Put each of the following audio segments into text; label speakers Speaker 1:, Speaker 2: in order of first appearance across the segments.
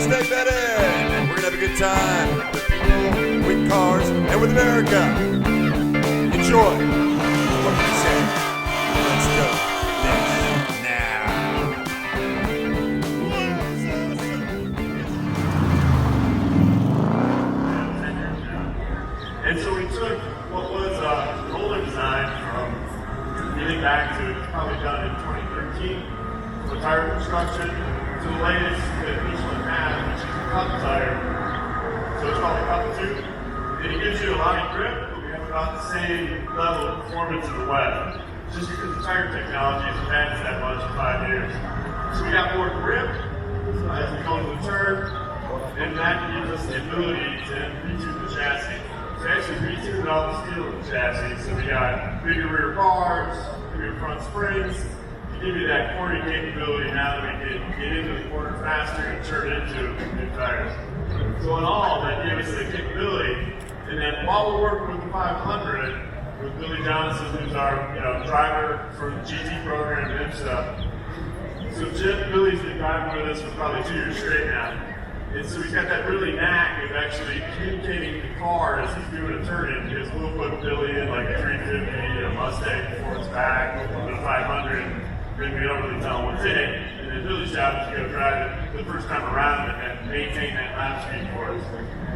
Speaker 1: MustangMedic. We're gonna have a good time with people, with cars, and with America. Enjoy. What can you say? Let's go this now.
Speaker 2: And so we took what was an older design from really back to probably done in 2013 for tire construction to the latest that Michelin has, which is a cup tire. So it's called a cup tube. And it gives you a lot of grip, but we have about the same level of performance in the wet. Just because the tire technology has advanced that much in 5 years. So we got more grip as we go to the turn, and that gives us the ability to retune the chassis. So actually retuned all the steel in the chassis. So we got bigger rear bars, bigger front springs, to give you that cornering capability now that we can get into the corner faster and turn into new tires. So in all, that gave us the capability. And then while we're working with the 500, with Billy Johnson, who's our driver for the GT program and stuff. So Billy's been driving with us for probably 2 years straight now. And so he's got that really knack of actually communicating the car as he's doing a turn-in, because we'll put Billy in like a 350, a Mustang before it's back, we'll put a 500, then we don't really tell him what's in it. And then Billy's job is to go drive it the first time around and maintain that lap speed for us.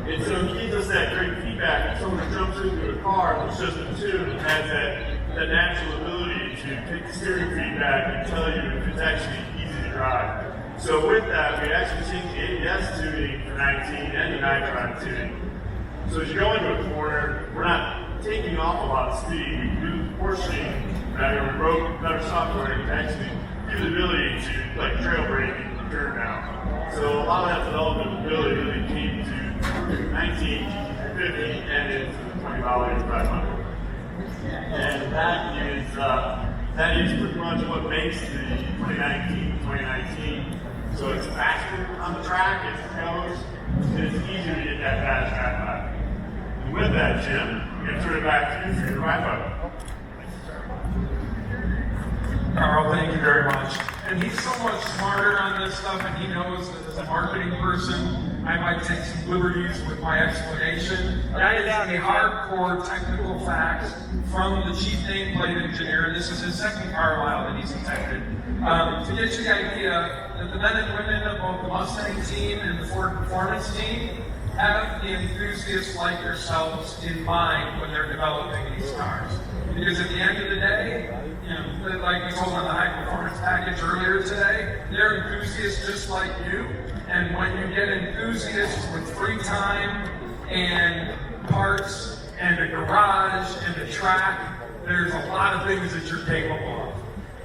Speaker 2: And so he gives us that great feedback. If someone jumps into a car that's just a tune and has that natural ability to take the steering feedback and tell you if it's actually easy to drive. So with that, we actually changed the ABS tuning for 19 and the nitride tuning. So as you go into a corner, we're not taking off a lot of speed. We do portioning. We wrote better software to actually give the ability to like trail brake and turn now. So a lot of that development ability really came to 19, 50, and into the $20 500. And that is pretty much what makes the 2019. So it's faster on the track as it goes, and it's easier to get that fast track back. And with that, Jim, I'm going to turn it back to you for your wrap-up.
Speaker 3: Carl, thank you very much. And he's so much smarter on this stuff, and he knows that as a marketing person, I might take some liberties with my explanation. That is a hardcore technical fact from the chief nameplate engineer. This is his second Carlisle that he's attended. To get you the idea that the men and women of both the Mustang team and the Ford Performance team have the enthusiasts like yourselves in mind when they're developing these cars. Because at the end of the day, like we told on the high performance package earlier today, they're enthusiasts just like you. And when you get enthusiasts with free time and parts and a garage and a track, there's a lot of things that you're capable of.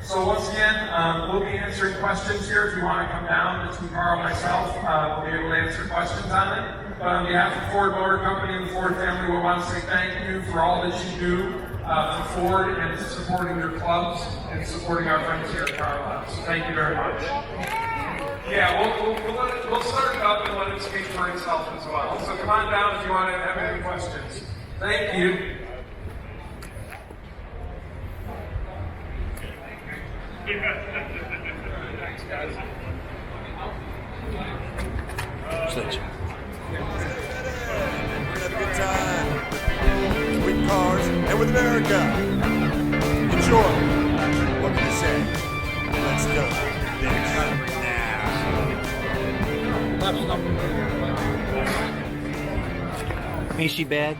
Speaker 3: So once again, we'll be answering questions here. If you want to come down between Carl and myself, we'll be able to answer questions on it. But on behalf of Ford Motor Company and the Ford family, we want to say thank you for all that you do for Ford and supporting your clubs and supporting our friends here at Carlisle. So thank you very much. Yeah, we'll start it up and let it speak for itself as well. So come on down if you want to have any questions. Thank you. Thanks, guys.
Speaker 1: We're gonna have a good time with people, with cars, and with America. Enjoy. What can you say? Let's go this now.
Speaker 4: Is she bad?